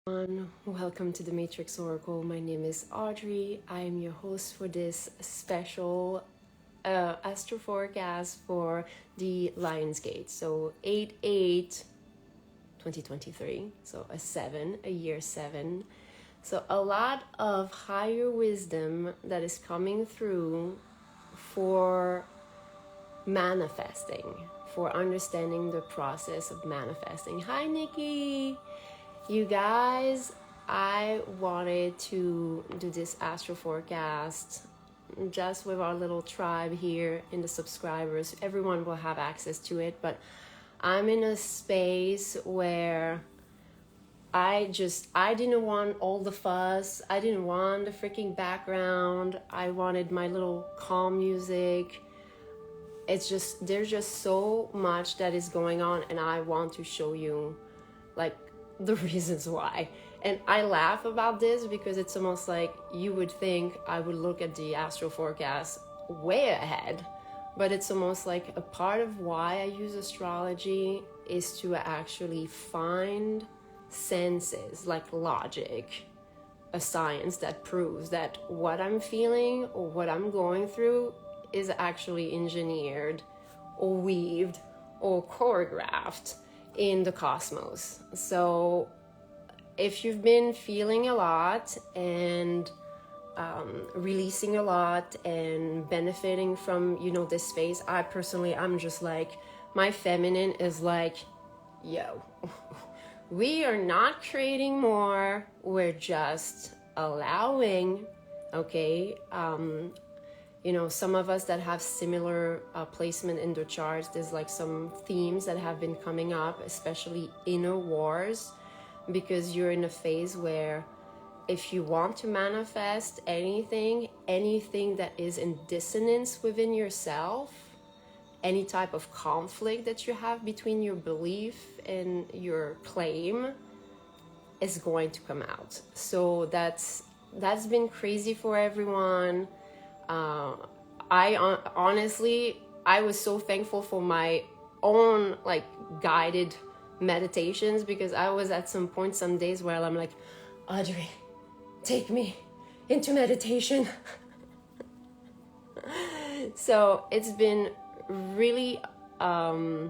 Welcome to the Matrix Oracle. My name is Audrey. I am your host for this special astro forecast for the Lionsgate. So 8/8/2023. So a year 7. So a lot of higher wisdom that is coming through for manifesting, for understanding the process of manifesting. Hi, Nikki. You guys, I wanted to do this astro forecast just with our little tribe here in the subscribers. Everyone will have access to it, but I'm in a space where I didn't want all the fuss. I didn't want the freaking background. I wanted my little calm music. There's just so much that is going on, and I want to show you like the reasons why. And I laugh about this because it's almost like you would think I would look at the astro forecast way ahead, but it's almost like a part of why I use astrology is to actually find senses, like logic, a science that proves that what I'm feeling or what I'm going through is actually engineered or weaved or choreographed in the cosmos. So if you've been feeling a lot and releasing a lot and benefiting from this space, I'm just like, my feminine is like, yo, we are not creating more, we're just allowing. Okay, some of us that have similar placement in the charts, there's like some themes that have been coming up, especially inner wars, because you're in a phase where if you want to manifest anything that is in dissonance within yourself, any type of conflict that you have between your belief and your claim is going to come out. So that's been crazy for everyone. Honestly, I was so thankful for my own like guided meditations, because I was at some days where I'm like, Audrey, take me into meditation. So it's been really a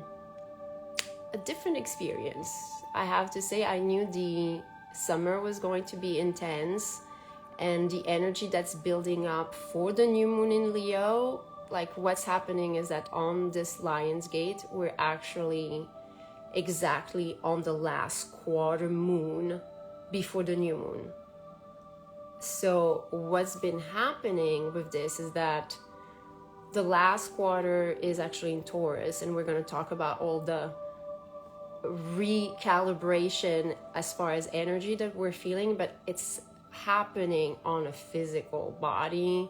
different experience. I have to say, I knew the summer was going to be intense, and the energy that's building up for the new moon in Leo, like what's happening is that on this Lionsgate, we're actually exactly on the last quarter moon before the new moon. So what's been happening with this is that the last quarter is actually in Taurus, and we're going to talk about all the recalibration as far as energy that we're feeling, but it's happening on a physical body,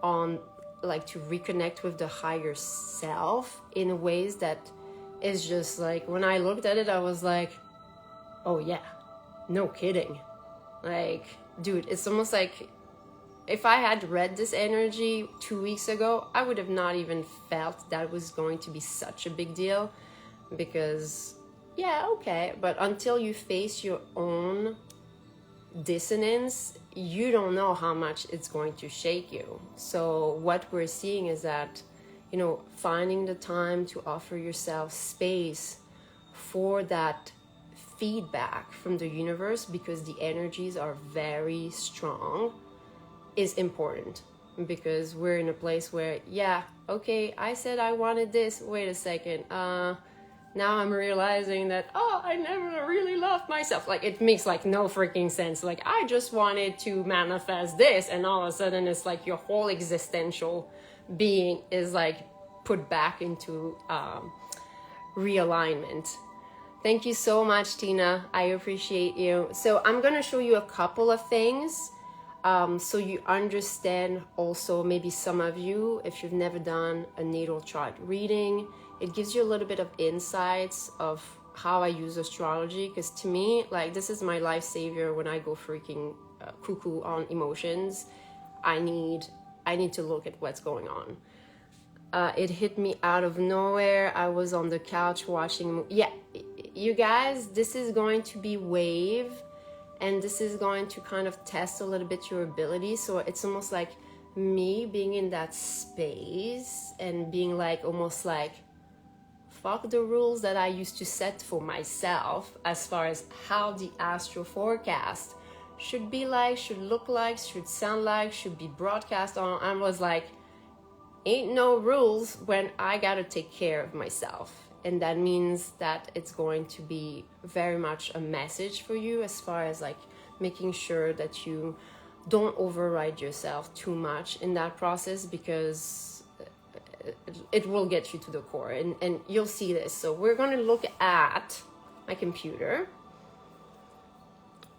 on like to reconnect with the higher self in ways that is just like, when I looked at it, I was like, oh yeah, no kidding. Like, dude, it's almost like if I had read this energy 2 weeks ago, I would have not even felt that was going to be such a big deal, because yeah, okay, but until you face your own dissonance, you don't know how much it's going to shake you. So what we're seeing is that, finding the time to offer yourself space for that feedback from the universe, because the energies are very strong, is important. Because we're in a place where, yeah, okay, I said I wanted this, wait a second, now I'm realizing that, I never really loved myself. Like, it makes like no freaking sense. Like, I just wanted to manifest this, and all of a sudden it's like your whole existential being is like put back into realignment. Thank you so much, Tina. I appreciate you. So I'm gonna show you a couple of things so you understand also, maybe some of you, if you've never done a natal chart reading, it gives you a little bit of insights of how I use astrology, because to me, like, this is my life savior when I go freaking cuckoo on emotions. I need to look at what's going on. It hit me out of nowhere. I was on the couch watching. Yeah, you guys, this is going to be wave And this is going to kind of test a little bit your ability. So it's almost like me being in that space and being like, almost like, fuck the rules that I used to set for myself as far as how the astro forecast should be like, should look like, should sound like, should be broadcast on. I was like, ain't no rules when I gotta take care of myself. And that means that it's going to be very much a message for you as far as like making sure that you don't override yourself too much in that process, because it will get you to the core, and you'll see this. So we're going to look at my computer,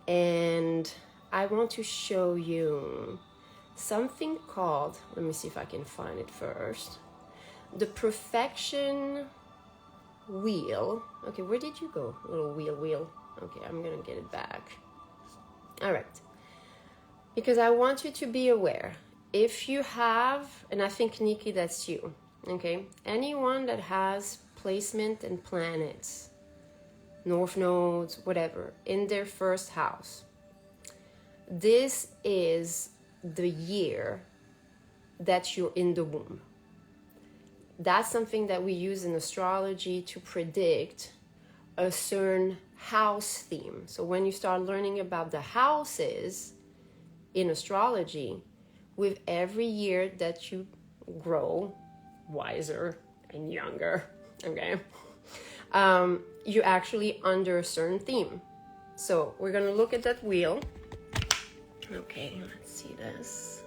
and I want to show you something called, let me see if I can find it first, the perfection wheel. Okay, where did you go? Little wheel. Okay, I'm gonna get it back. All right, because I want you to be aware, if you have, and I think Nikki, that's you, okay, anyone that has placement and planets, north nodes, whatever, in their first house, this is the year that you're in the womb. That's something that we use in astrology to predict a certain house theme. So when you start learning about the houses in astrology, with every year that you grow wiser and younger, okay, you're actually under a certain theme. So we're gonna look at that wheel. Okay, let's see this.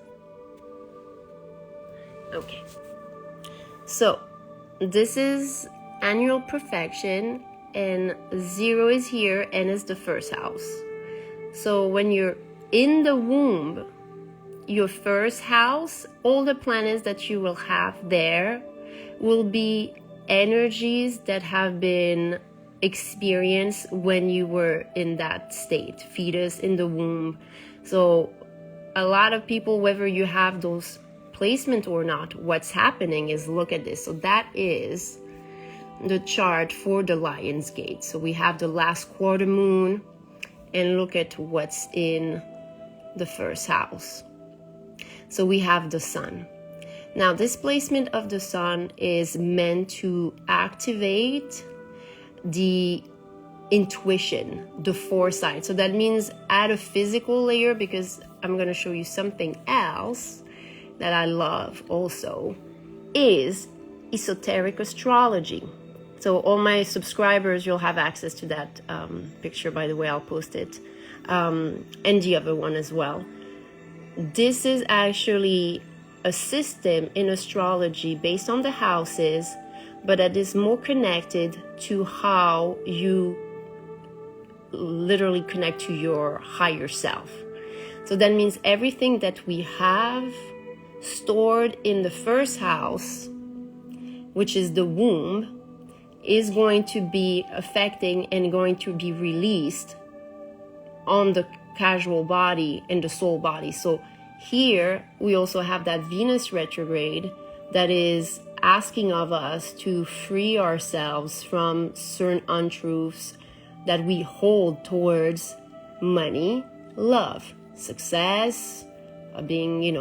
Okay. So this is annual perfection, and 0 is here and is the first house. So when you're in the womb, your first house, all the planets that you will have there will be energies that have been experienced when you were in that state, fetus in the womb. So a lot of people, whether you have those placement or not, what's happening is, look at this. So that is the chart for the Lion's Gate. So we have the last quarter moon, and look at what's in the first house. So we have the sun. Now this placement of the sun is meant to activate the intuition, the foresight. So that means at a physical layer, because I'm going to show you something else that I love also, is esoteric astrology. So all my subscribers, you'll have access to that picture, by the way, I'll post it, and the other one as well. This is actually a system in astrology based on the houses, but that is more connected to how you literally connect to your higher self. So that means everything that we have stored in the first house, which is the womb, is going to be affecting and going to be released on the casual body and the soul body. So here we also have that Venus retrograde that is asking of us to free ourselves from certain untruths that we hold towards money, love, success, being,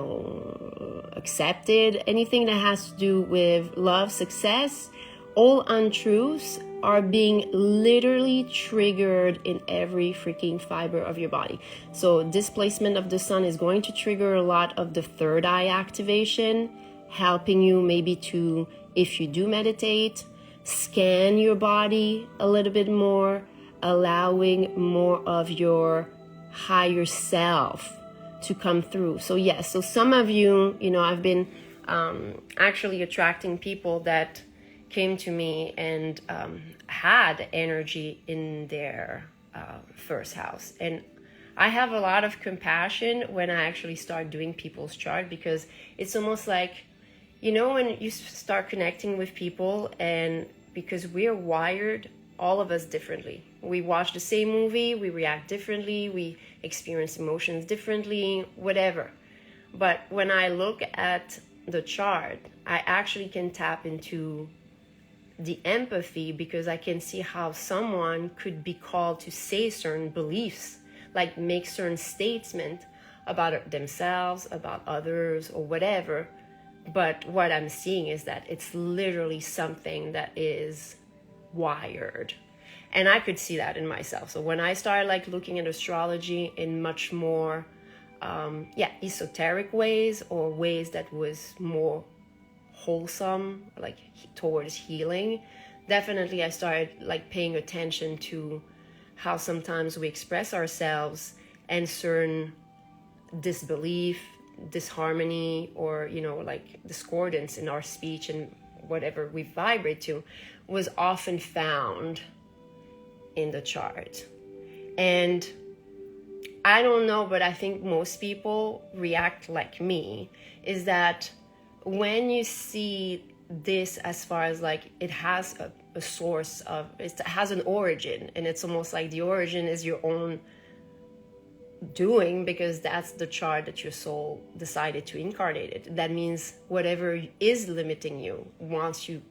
accepted, anything that has to do with love, success. All untruths are being literally triggered in every freaking fiber of your body. So displacement of the sun is going to trigger a lot of the third eye activation, helping you maybe to, if you do meditate, scan your body a little bit more, allowing more of your higher self to come through. So yes, so some of you, I've been actually attracting people that came to me and had energy in their first house. And I have a lot of compassion when I actually start doing people's chart, because it's almost like, when you start connecting with people, and because we're wired, all of us, differently. We watch the same movie, we react differently, we experience emotions differently, whatever. But when I look at the chart, I actually can tap into the empathy, because I can see how someone could be called to say certain beliefs. like make certain statements about themselves, about others, or whatever. But what I'm seeing is that it's literally something that is wired. And I could see that in myself. So when I started like looking at astrology in much more esoteric ways, or ways that was more wholesome, like towards healing, definitely I started like paying attention to how sometimes we express ourselves and certain disbelief, disharmony, or like discordance in our speech and whatever we vibrate to was often found in the chart. And I don't know, but I think most people react like me, is that when you see this, as far as like it has a source of, it has an origin, and it's almost like the origin is your own doing, because that's the chart that your soul decided to incarnate it. That means whatever is limiting you, once you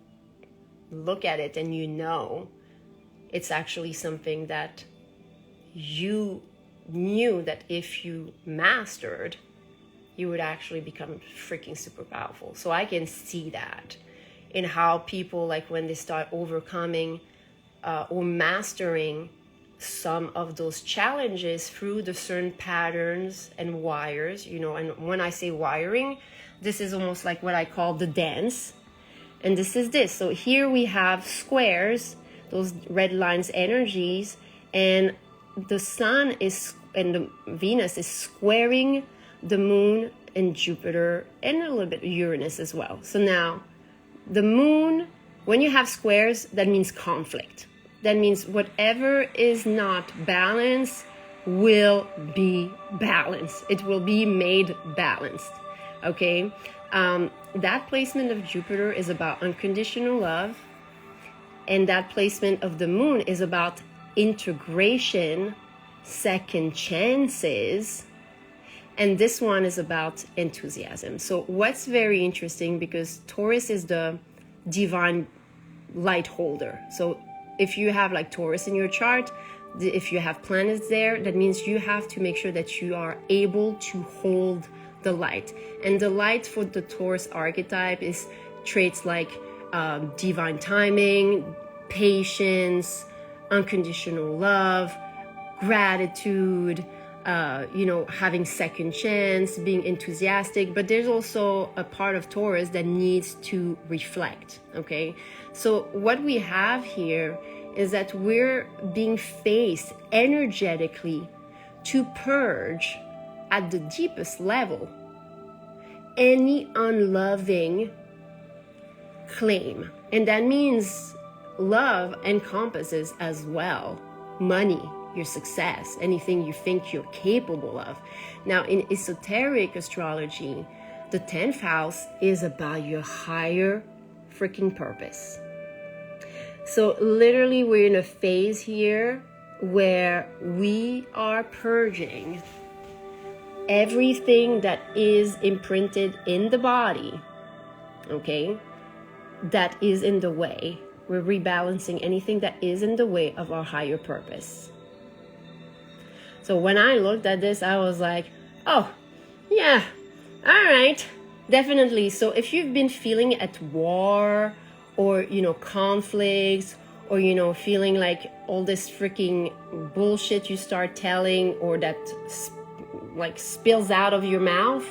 look at it and it's actually something that you knew that if you mastered, you would actually become freaking super powerful. So I can see that in how people, like when they start overcoming or mastering some of those challenges through the certain patterns and wires, and when I say wiring, this is almost like what I call the dance. And this is this. So here we have squares, those red lines, energies, and the sun and the Venus is squaring the moon and Jupiter and a little bit Uranus as well. So now the moon, when you have squares, that means conflict. That means whatever is not balanced will be balanced. It will be made balanced. Okay? That placement of Jupiter is about unconditional love. And that placement of the moon is about integration, second chances. And this one is about enthusiasm. So what's very interesting, because Taurus is the divine light holder. So if you have like Taurus in your chart, if you have planets there, that means you have to make sure that you are able to hold the light. And the light for the Taurus archetype is traits like divine timing, patience, unconditional love, gratitude, having second chance, being enthusiastic. But there's also a part of Taurus that needs to reflect. Okay, so what we have here is that we're being faced energetically to purge at the deepest level any unloving claim. And that means love encompasses as well money, your success, anything you think you're capable of. Now, in esoteric astrology, the 10th house is about your higher freaking purpose. So literally we're in a phase here where we are purging everything that is imprinted in the body, okay, that is in the way. We're rebalancing anything that is in the way of our higher purpose. So when I looked at this, I was like, oh, yeah, all right, definitely. So if you've been feeling at war, or, conflicts, or, feeling like all this freaking bullshit you start telling, or that spills out of your mouth,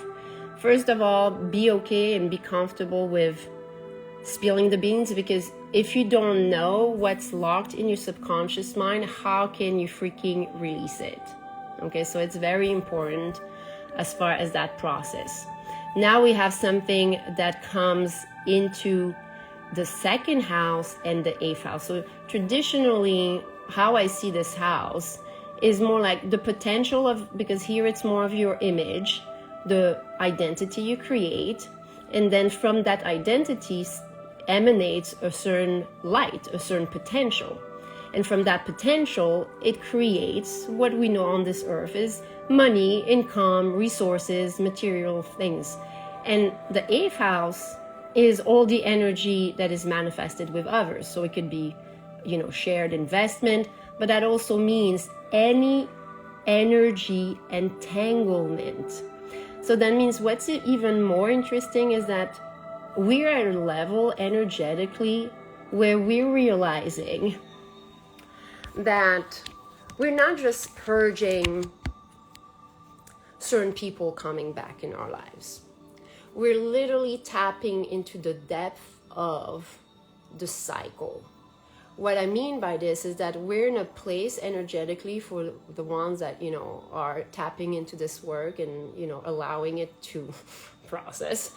first of all, be okay and be comfortable with spilling the beans, because if you don't know what's locked in your subconscious mind, how can you freaking release it? Okay, so it's very important as far as that process. Now we have something that comes into the second house and the 8th house. So traditionally, how I see this house is more like the potential of, because here it's more of your image, the identity you create, and then from that identity emanates a certain light, a certain potential. And from that potential, it creates what we know on this earth is money, income, resources, material things. And the 8th house is all the energy that is manifested with others. So it could be, shared investment, but that also means any energy entanglement. So that means what's even more interesting is that we're at a level energetically where we're realizing that we're not just purging certain people coming back in our lives. We're literally tapping into the depth of the cycle. What I mean by this is that we're in a place energetically for the ones that, are tapping into this work and, allowing it to process.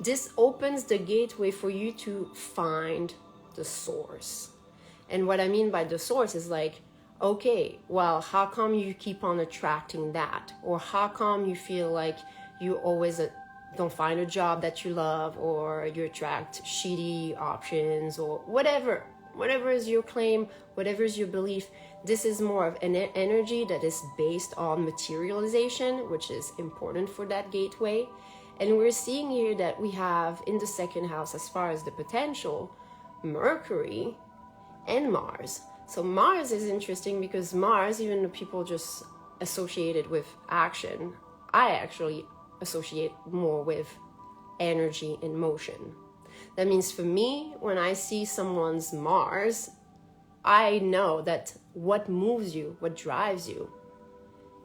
This opens the gateway for you to find the source. And what I mean by the source is like, okay, well, how come you keep on attracting that? Or how come you feel like you always don't find a job that you love, or you attract shitty options, or whatever is your claim, whatever is your belief. This is more of an energy that is based on materialization, which is important for that gateway. And we're seeing here that we have in the second house, as far as the potential, Mercury and Mars. So Mars is interesting because Mars, even though people just associate it with action, I actually associate more with energy and motion. That means for me, when I see someone's Mars, I know that what moves you, what drives you,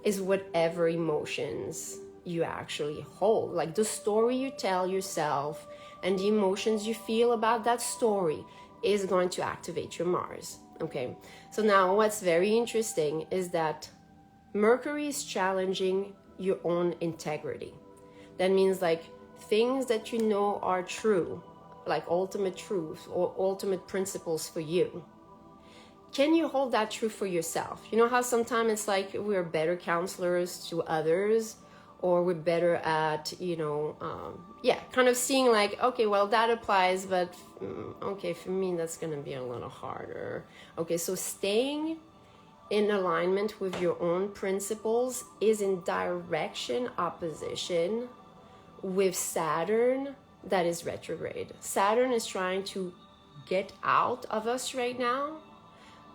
is whatever emotions you actually hold. Like the story you tell yourself and the emotions you feel about that story is going to activate your Mars. Okay, so now what's very interesting is that Mercury is challenging your own integrity. That means like things that you know are true, like ultimate truths or ultimate principles for you. Can you hold that truth for yourself? You know how sometimes it's like we're better counselors to others, or we're better at, kind of seeing like, okay, well, that applies, but okay, for me, that's going to be a little harder. Okay, so staying in alignment with your own principles is in direction opposition with Saturn that is retrograde. Saturn is trying to get out of us right now,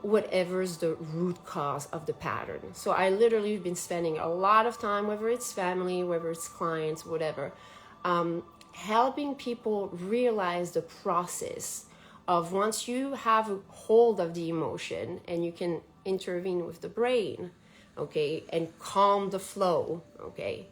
whatever's the root cause of the pattern. So I literally have been spending a lot of time, whether it's family, whether it's clients, whatever, helping people realize the process of once you have a hold of the emotion and you can intervene with the brain, okay, and calm the flow, okay,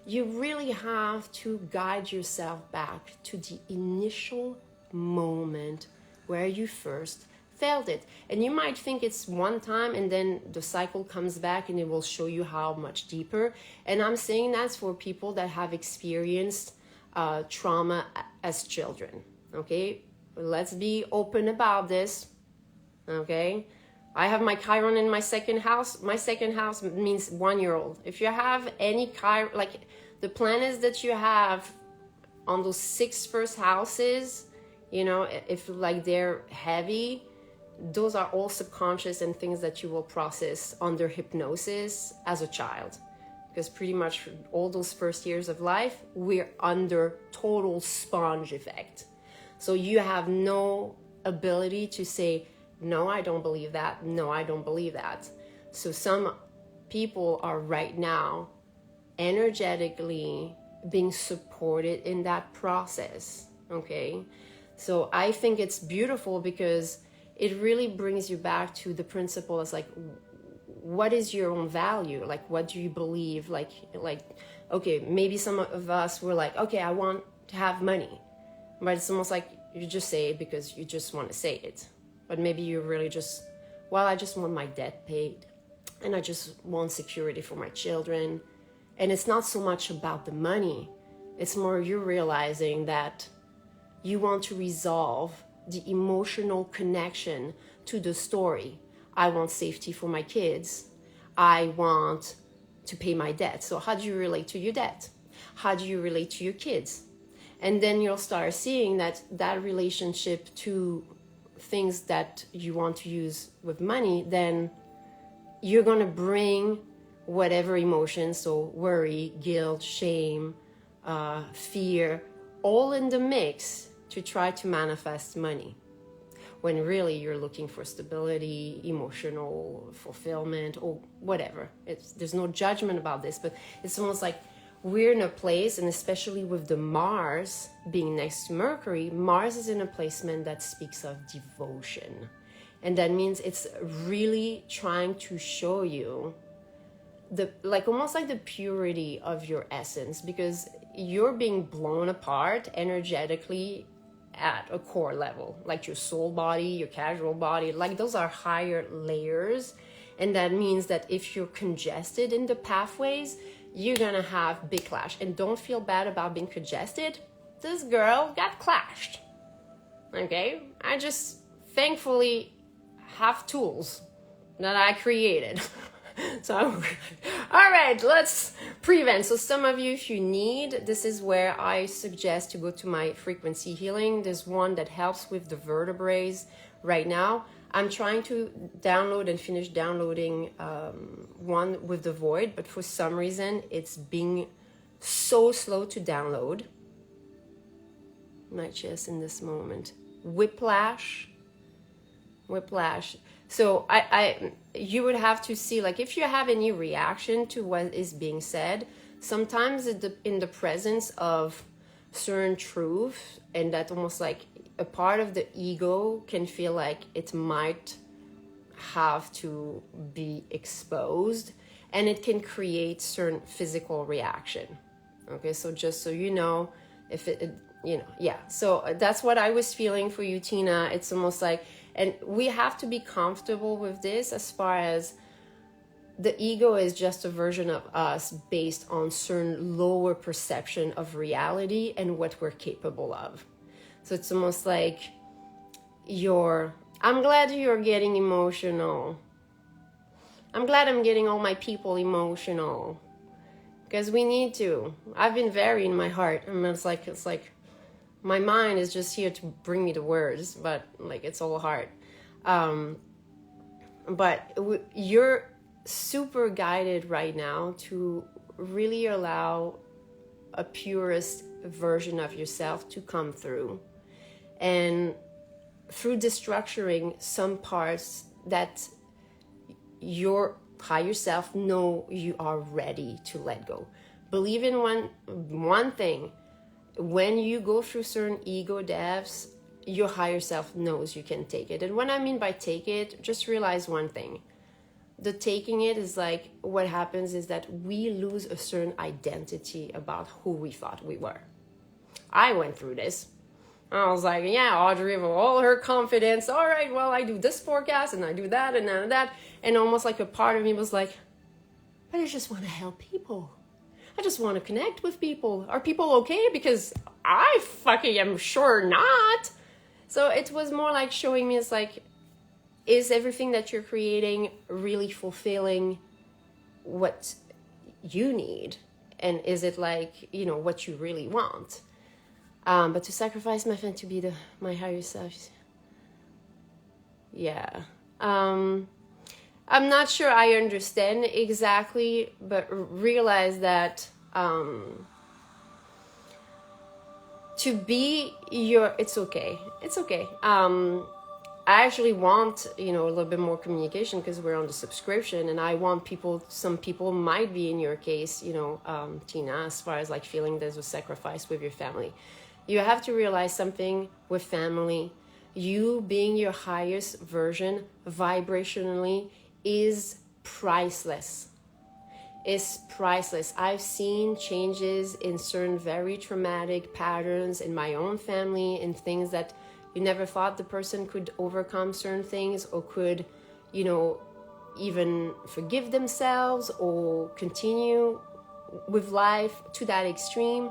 you really have to guide yourself back to the initial moment where you first felt it. And you might think it's one time and then the cycle comes back and it will show you how much deeper. And I'm saying that's for people that have experienced trauma as children, okay? Let's be open about this, okay? I have my Chiron in my second house. My second house means 1 year old. If you have any Chiron, like the planets that you have on those 6 first houses, if like they're heavy, those are all subconscious and things that you will process under hypnosis as a child. Because pretty much all those first years of life, we're under total sponge effect. So you have no ability to say, no, I don't believe that. No, I don't believe that. So some people are right now energetically being supported in that process, okay? So I think it's beautiful because it really brings you back to the principle as like, what is your own value? Like, what do you believe? Like, okay, maybe some of us were like, okay, I want to have money. But it's almost like you just say it because you just want to say it. But maybe you really just, well, I just want my debt paid. And I just want security for my children. And it's not so much about the money. It's more you realizing that you want to resolve the emotional connection to the story. I want safety for my kids. I want to pay my debt. So how do you relate to your debt? How do you relate to your kids? And then you'll start seeing that relationship to things that you want to use with money, then you're going to bring whatever emotions, so worry, guilt, shame, fear, all in the mix to try to manifest money. when really you're looking for stability, emotional fulfillment, or whatever. There's no judgment about this, but it's almost like we're in a place, and especially with the Mars being next to Mercury, Mars is in a placement that speaks of devotion. And that means it's really trying to show you almost like the purity of your essence, because you're being blown apart energetically at a core level, like your soul body, your casual body, like those are higher layers. And that means that if you're congested in the pathways, you're gonna have big clash. And don't feel bad about being congested. This girl got clashed. Okay? I just thankfully have tools that I created. So all right, let's prevent. So some of you, if you need, this is where I suggest to go to my frequency healing. There's one that helps with the vertebrae right now. I'm trying to download and finish downloading one with the void, but for some reason it's being so slow to download. My chest in this moment. Whiplash. So you would have to see, like, if you have any reaction to what is being said, sometimes in the presence of certain truth, and that almost like a part of the ego can feel like it might have to be exposed, and it can create certain physical reaction. Okay, so just so you know, if so that's what I was feeling for you, Tina. It's almost like, and we have to be comfortable with this, as far as the ego is just a version of us based on certain lower perception of reality and what we're capable of. So it's almost like I'm glad you're getting emotional. I'm glad I'm getting all my people emotional, because we need to. I've been very in my heart. I mean, it's like my mind is just here to bring me the words, but like it's all heart. But you're super guided right now to really allow a purest version of yourself to come through, and through destructuring some parts that your higher self know you are ready to let go. Believe in one thing: when you go through certain ego deaths, your higher self knows you can take it. And what I mean by take it, just realize one thing. The taking it is like, what happens is that we lose a certain identity about who we thought we were. I went through this. I was like, yeah, Audrey, with all her confidence, all right, well, I do this forecast and I do that and none of that. And almost like a part of me was like, but I just want to help people. I just want to connect with people. Are people okay? Because I fucking am sure not. So it was more like showing me, it's like, is everything that you're creating really fulfilling what you need? And is it like, what you really want? But to sacrifice my friend to be my higher self. Yeah. I'm not sure I understand exactly, but realize that to be it's okay. It's okay. I actually want, a little bit more communication, because we're on the subscription, and I want some people might be in your case, Tina, as far as like feeling there's a sacrifice with your family. You have to realize something with family. You being your highest version vibrationally is priceless. It's priceless. I've seen changes in certain very traumatic patterns in my own family, and things that you never thought the person could overcome certain things, or could, even forgive themselves or continue with life to that extreme.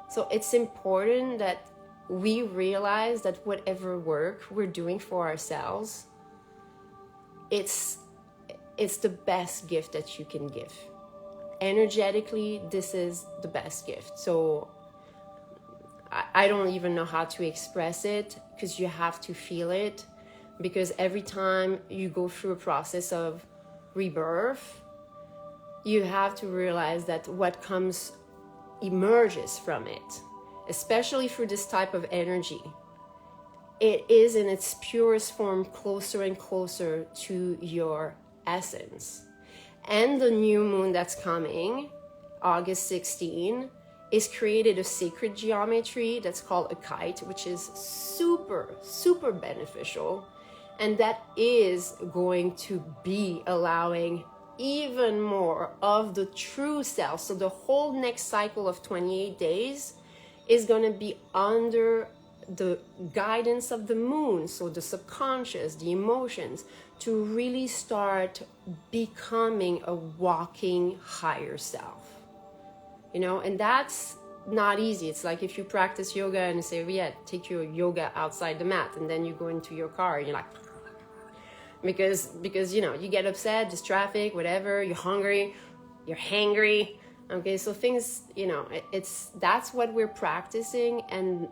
So it's important that we realize that whatever work we're doing for ourselves, it's the best gift that you can give. Energetically, this is the best gift. So I don't even know how to express it, because you have to feel it. Because every time you go through a process of rebirth, you have to realize that what comes emerges from it, especially through this type of energy. it is in its purest form closer and closer to your essence. And the new moon that's coming, August 16, is created a sacred geometry that's called a kite, which is super, super beneficial. And that is going to be allowing even more of the true self. So the whole next cycle of 28 days is going to be under the guidance of the moon. So the subconscious, the emotions, to really start becoming a walking higher self. You know, and that's not easy. It's like if you practice yoga and say, yeah, take your yoga outside the mat, and then you go into your car and you're like, because you know, you get upset, there's traffic, whatever, you're hungry, you're hangry. Okay, so things, you know, that's what we're practicing. And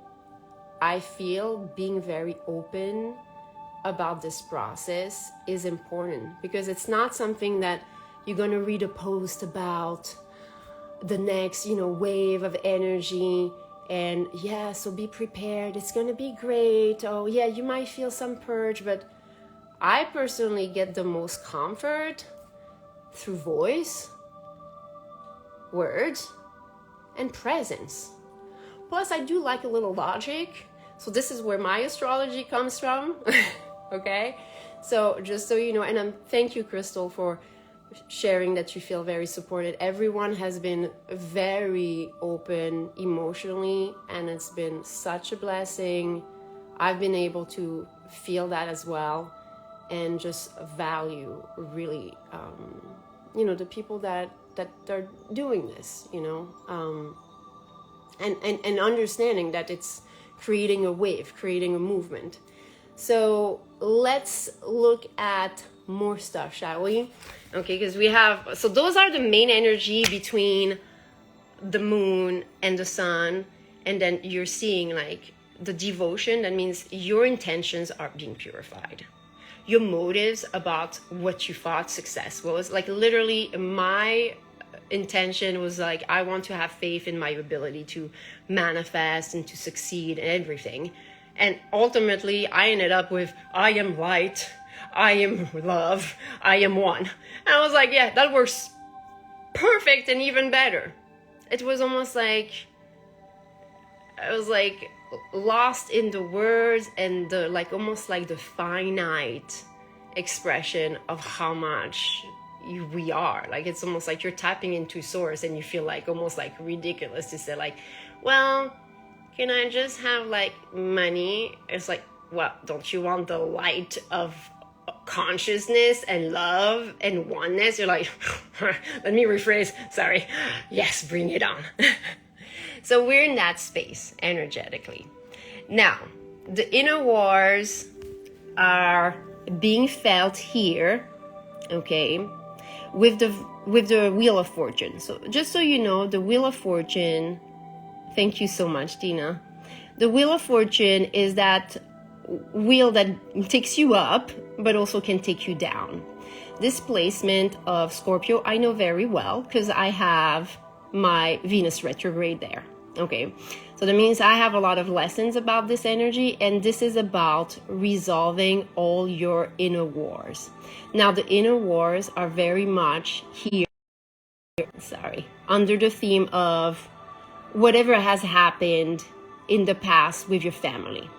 I feel being very open about this process is important, because it's not something that you're going to read a post about the next, you know, wave of energy, and yeah, so be prepared, it's going to be great. Oh yeah, you might feel some purge, but I personally get the most comfort through voice, words, and presence. Plus, I do like a little logic. So this is where my astrology comes from. Okay? So just so you know, and thank you, Crystal, for sharing that you feel very supported. Everyone has been very open emotionally, and it's been such a blessing. I've been able to feel that as well, and just value really, you know, the people that are doing this, you know, and understanding that it's creating a wave, creating a movement. So let's look at more stuff, shall we? Okay, because we have, so those are the main energy between the moon and the sun. And then you're seeing like the devotion. That means your intentions are being purified. Your motives about what you thought success was. Like literally my intention was like, I want to have faith in my ability to manifest and to succeed and everything. And ultimately I ended up with, I am light, I am love, I am one. And I was like, yeah, that works perfect and even better. It was almost like, I was like lost in the words and the like, almost like the finite expression of how much we are. Like it's almost like you're tapping into source, and you feel like almost like ridiculous to say like, well, can I just have like money? It's like, well, don't you want the light of consciousness and love and oneness? You're like, let me rephrase, sorry. Yes, bring it on. So we're in that space energetically. Now, the inner wars are being felt here, okay, with the Wheel of Fortune. So just so you know, the Wheel of Fortune, thank you so much, Tina. The Wheel of Fortune is that wheel that takes you up, but also can take you down. This placement of Scorpio, I know very well because I have my Venus retrograde there. Okay, so that means I have a lot of lessons about this energy, and this is about resolving all your inner wars. Now, the inner wars are very much here, under the theme of whatever has happened in the past with your family.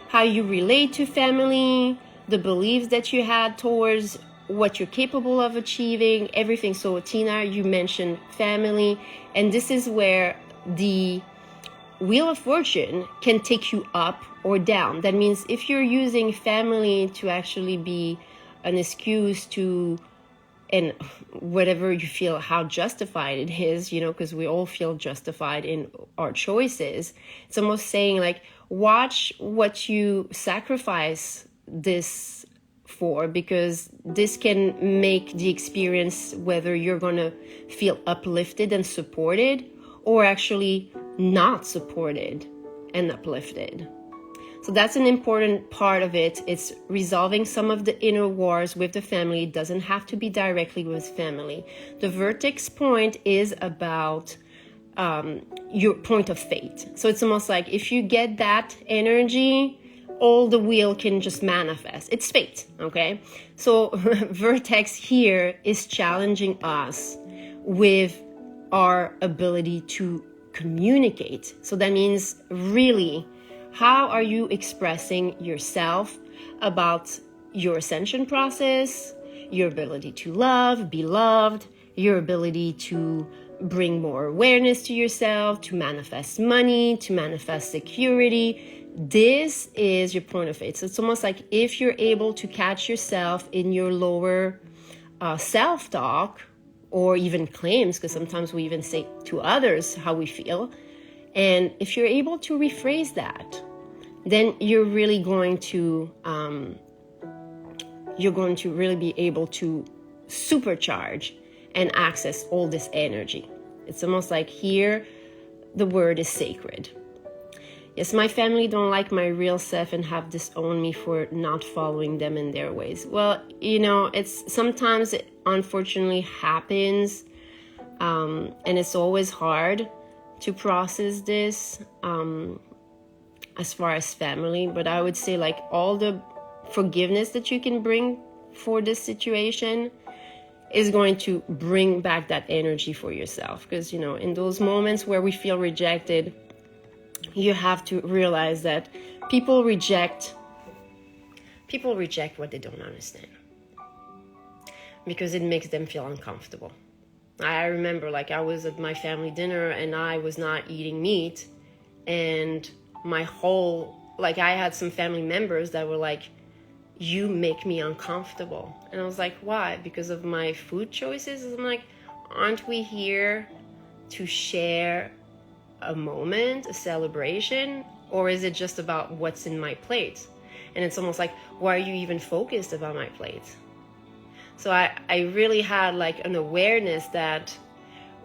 How you relate to family, the beliefs that you had towards what you're capable of achieving, everything. So Tina, you mentioned family, and this is where the Wheel of Fortune can take you up or down. That means if you're using family to actually be an excuse to, and whatever you feel how justified it is, you know, because we all feel justified in our choices. It's almost saying like, watch what you sacrifice this for, because this can make the experience whether you're going to feel uplifted and supported, or actually not supported and uplifted. So that's an important part of it. It's resolving some of the inner wars with the family. It doesn't have to be directly with family. The vertex point is about your point of fate. So it's almost like if you get that energy, all the will can just manifest. It's fate, okay? So Vertex here is challenging us with our ability to communicate. So that means really, how are you expressing yourself about your ascension process, your ability to love, be loved, your ability to bring more awareness to yourself, to manifest money, to manifest security. This is your point of faith. So it's almost like if you're able to catch yourself in your lower self-talk, or even claims, because sometimes we even say to others how we feel. And if you're able to rephrase that, then you're really going to really be able to supercharge and access all this energy. It's almost like here, the word is sacred. Yes, my family don't like my real self and have disowned me for not following them in their ways. Well, it's sometimes it unfortunately happens, and it's always hard to process this as far as family. But I would say like all the forgiveness that you can bring for this situation is going to bring back that energy for yourself. Because, in those moments where we feel rejected, you have to realize that people reject what they don't understand, because it makes them feel uncomfortable. I remember I was at my family dinner and I was not eating meat, and I had some family members that were like, you make me uncomfortable. And I was like, why? Because of my food choices? I'm like, aren't we here to share a moment, a celebration, or is it just about what's in my plate? And it's almost like, why are you even focused about my plate? So I really had an awareness that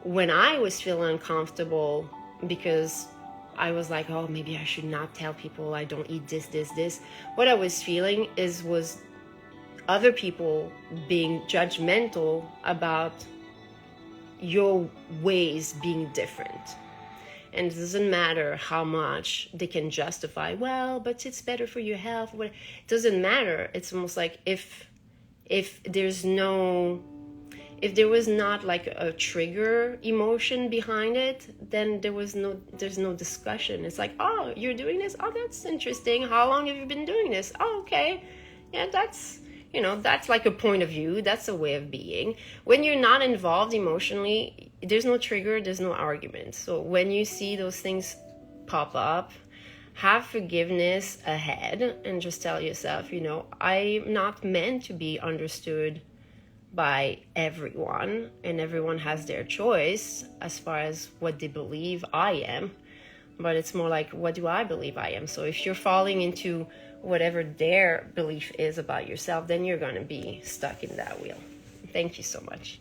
when I was feeling uncomfortable because I was like, oh, maybe I should not tell people I don't eat this. What I was feeling was other people being judgmental about your ways being different. And it doesn't matter how much they can justify, well, but it's better for your health. It doesn't matter. It's almost like if there was not a trigger emotion behind it, then there's no discussion. It's like, oh, you're doing this? Oh, that's interesting. How long have you been doing this? Oh, okay. Yeah, that's a point of view. That's a way of being. When you're not involved emotionally, there's no trigger, there's no argument. So when you see those things pop up, have forgiveness ahead and just tell yourself, I'm not meant to be understood by everyone, and everyone has their choice as far as what they believe I am. But it's more like, what do I believe I am? So if you're falling into whatever their belief is about yourself, then you're going to be stuck in that wheel. Thank you so much.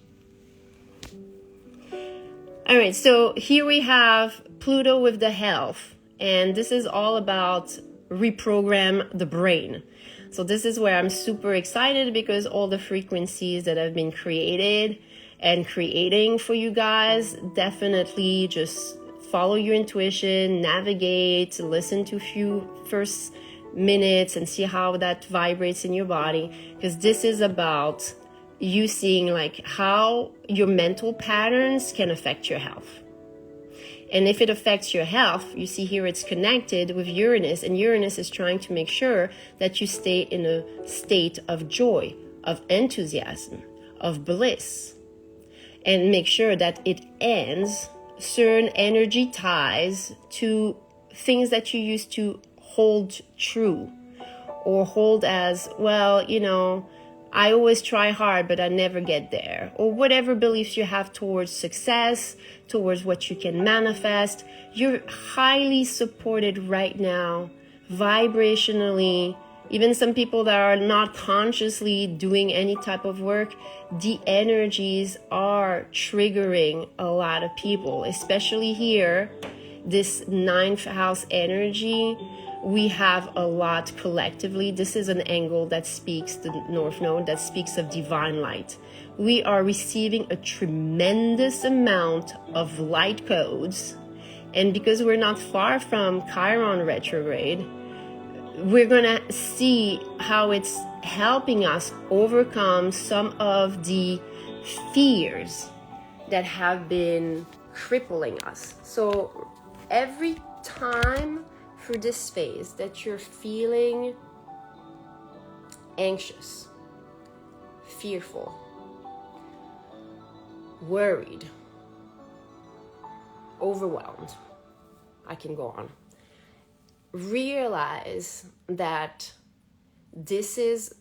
All right, so here we have Pluto with the health, and this is all about reprogram the brain. So this is where I'm super excited, because all the frequencies that have been created and creating for you guys, definitely just follow your intuition, navigate, listen to a few first minutes and see how that vibrates in your body, because this is about you seeing how your mental patterns can affect your health. And if it affects your health, you see here it's connected with Uranus, and Uranus is trying to make sure that you stay in a state of joy, of enthusiasm, of bliss, and make sure that it ends certain energy ties to things that you used to hold true or hold as, well, I always try hard, but I never get there. Or whatever beliefs you have towards success, towards what you can manifest. You're highly supported right now, vibrationally. Even some people that are not consciously doing any type of work, the energies are triggering a lot of people, especially here, this 9th house energy. We have a lot collectively. This is an angle that speaks the North Node, that speaks of divine light. We are receiving a tremendous amount of light codes. And because we're not far from Chiron retrograde, we're gonna see how it's helping us overcome some of the fears that have been crippling us. So every time through this phase that you're feeling anxious, fearful, worried, overwhelmed, I can go on, realize that this is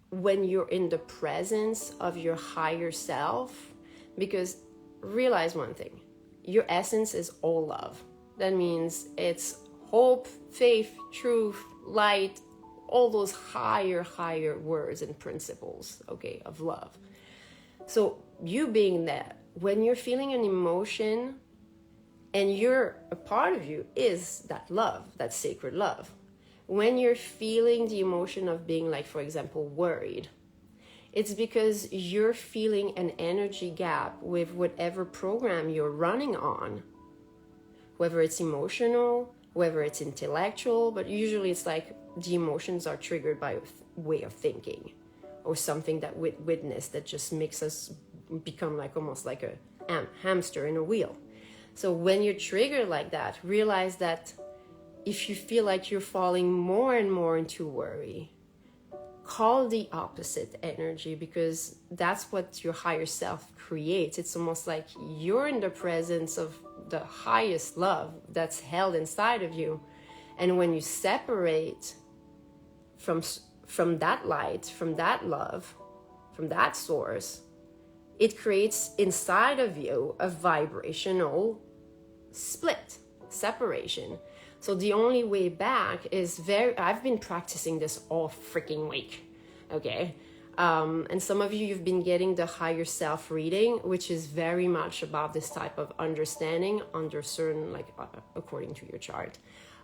when you're in the presence of your higher self. Because realize one thing, your essence is all love. That means it's hope, faith, truth, light, all those higher words and principles, okay, of love. So you being that, when you're feeling an emotion, and you're, a part of you is that love, that sacred love. When you're feeling the emotion of being, like, for example, worried, it's because you're feeling an energy gap with whatever program you're running on, whether it's emotional, whether it's intellectual, but usually it's like the emotions are triggered by a way of thinking or something that we witness that just makes us become like almost like a hamster in a wheel. So when you're triggered like that, realize that if you feel like you're falling more and more into worry, call the opposite energy, because that's what your higher self creates. It's almost like you're in the presence of the highest love that's held inside of you. And when you separate from that light, from that love, from that source, it creates inside of you a vibrational split, separation. So the only way back is I've been practicing this all freaking week, okay? And some of you've been getting the higher self reading, which is very much about this type of understanding under certain, like, according to your chart.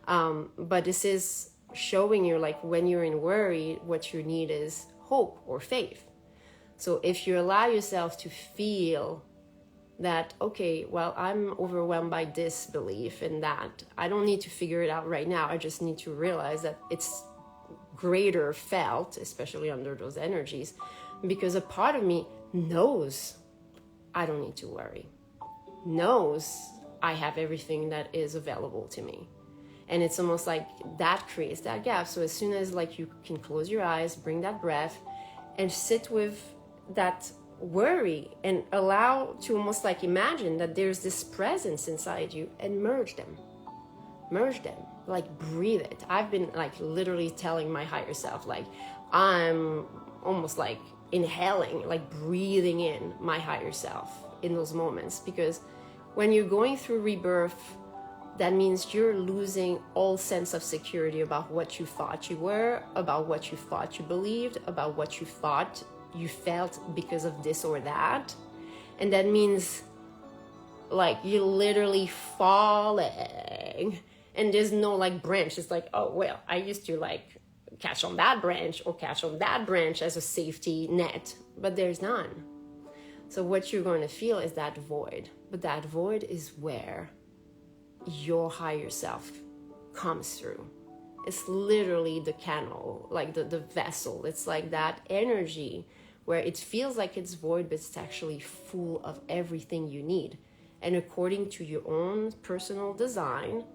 But this is showing you, like, when you're in worry, what you need is hope or faith. So if you allow yourself to feel that, okay, well, I'm overwhelmed by this belief and that, I don't need to figure it out right now. I just need to realize that it's greater felt, especially under those energies, because a part of me knows I don't need to worry, knows I have everything that is available to me. And it's almost like that creates that gap. So as soon as, like, you can close your eyes, bring that breath and sit with that worry and allow to almost like imagine that there's this presence inside you, and merge them, like breathe it. I've been like literally telling my higher self, like, I'm almost like inhaling, like breathing in my higher self in those moments, because when you're going through rebirth, that means you're losing all sense of security about what you thought you were, about what you thought you believed, about what you thought you felt because of this or that. And that means, like, you're literally falling, and there's no, like, branch. It's like, oh, well, I used to, like, catch on that branch or catch on that branch as a safety net, but there's none. So what you're going to feel is that void. But that void is where your higher self comes through. It's literally the canal, like the vessel. It's like that energy where it feels like it's void, but it's actually full of everything you need. And according to your own personal design,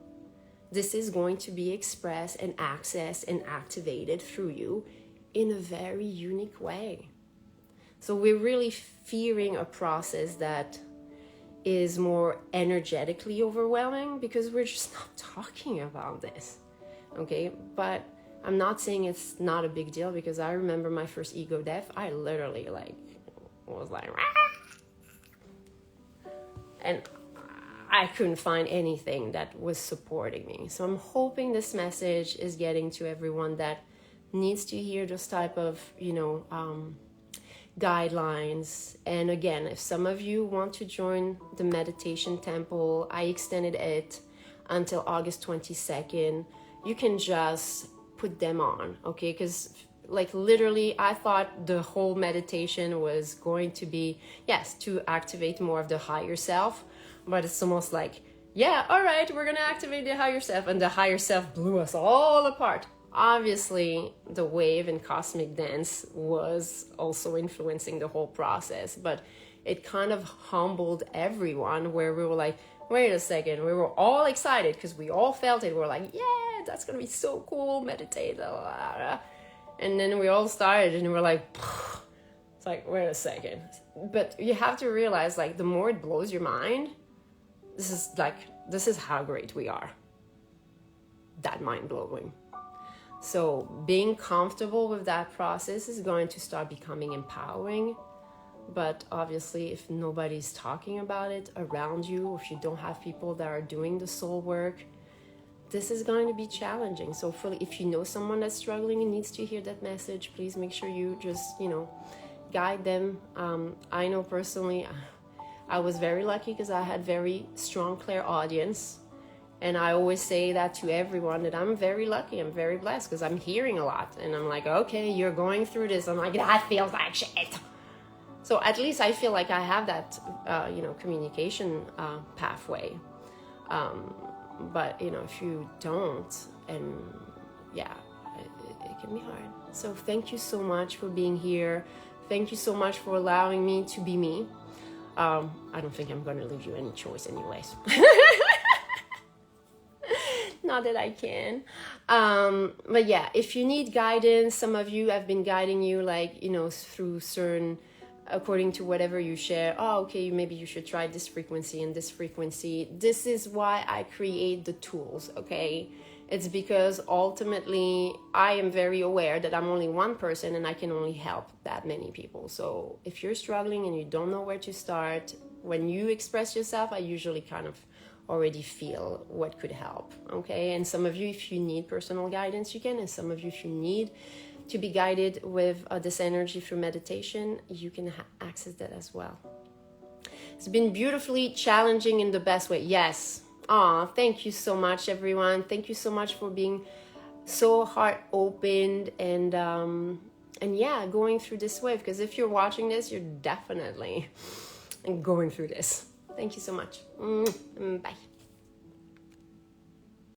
this is going to be expressed and accessed and activated through you in a very unique way. So we're really fearing a process that is more energetically overwhelming because we're just not talking about this, okay? But I'm not saying it's not a big deal, because I remember my first ego death, I literally was like, and I couldn't find anything that was supporting me. So I'm hoping this message is getting to everyone that needs to hear this type of, guidelines. And again, if some of you want to join the meditation temple, I extended it until August 22nd. You can just put them on, okay? Because literally I thought the whole meditation was going to be, yes, to activate more of the higher self, but it's almost like yeah, all right, we're gonna activate the higher self, and the higher self blew us all apart. Obviously, the wave and cosmic dance was also influencing the whole process, but it kind of humbled everyone, where we were like, wait a second, we were all excited because we all felt it. We were like, yeah, that's gonna be so cool, meditate, blah, blah, blah. And then we all started and we were like, phew. It's like, wait a second. But you have to realize, like, the more it blows your mind, this is how great we are. That mind-blowing. So being comfortable with that process is going to start becoming empowering. But obviously, if nobody's talking about it around you, or if you don't have people that are doing the soul work, this is going to be challenging. So if you know someone that's struggling and needs to hear that message, please make sure you just, guide them. I know personally, I was very lucky because I had very strong clairaudience. And I always say that to everyone, that I'm very lucky, I'm very blessed, because I'm hearing a lot. And I'm like, okay, you're going through this. I'm like, that feels like shit. So at least I feel like I have that, communication pathway. But, if you don't, and yeah, it can be hard. So thank you so much for being here. Thank you so much for allowing me to be me. I don't think I'm going to leave you any choice anyways. Not that I can. But yeah, if you need guidance, some of you have been guiding you, through certain, according to whatever you share. Oh, okay, maybe you should try this frequency and this frequency. This is why I create the tools, okay? It's because ultimately I am very aware that I'm only one person and I can only help that many people. So if you're struggling and you don't know where to start, when you express yourself, I usually kind of already feel what could help, okay? And some of you, if you need personal guidance, you can. And some of you, if you need to be guided with this energy through meditation, you can access that as well. It's been beautifully challenging in the best way. Yes. Thank you so much, everyone. Thank you so much for being so heart opened and yeah, going through this wave. Because if you're watching this, you're definitely going through this. Thank you so much. Bye.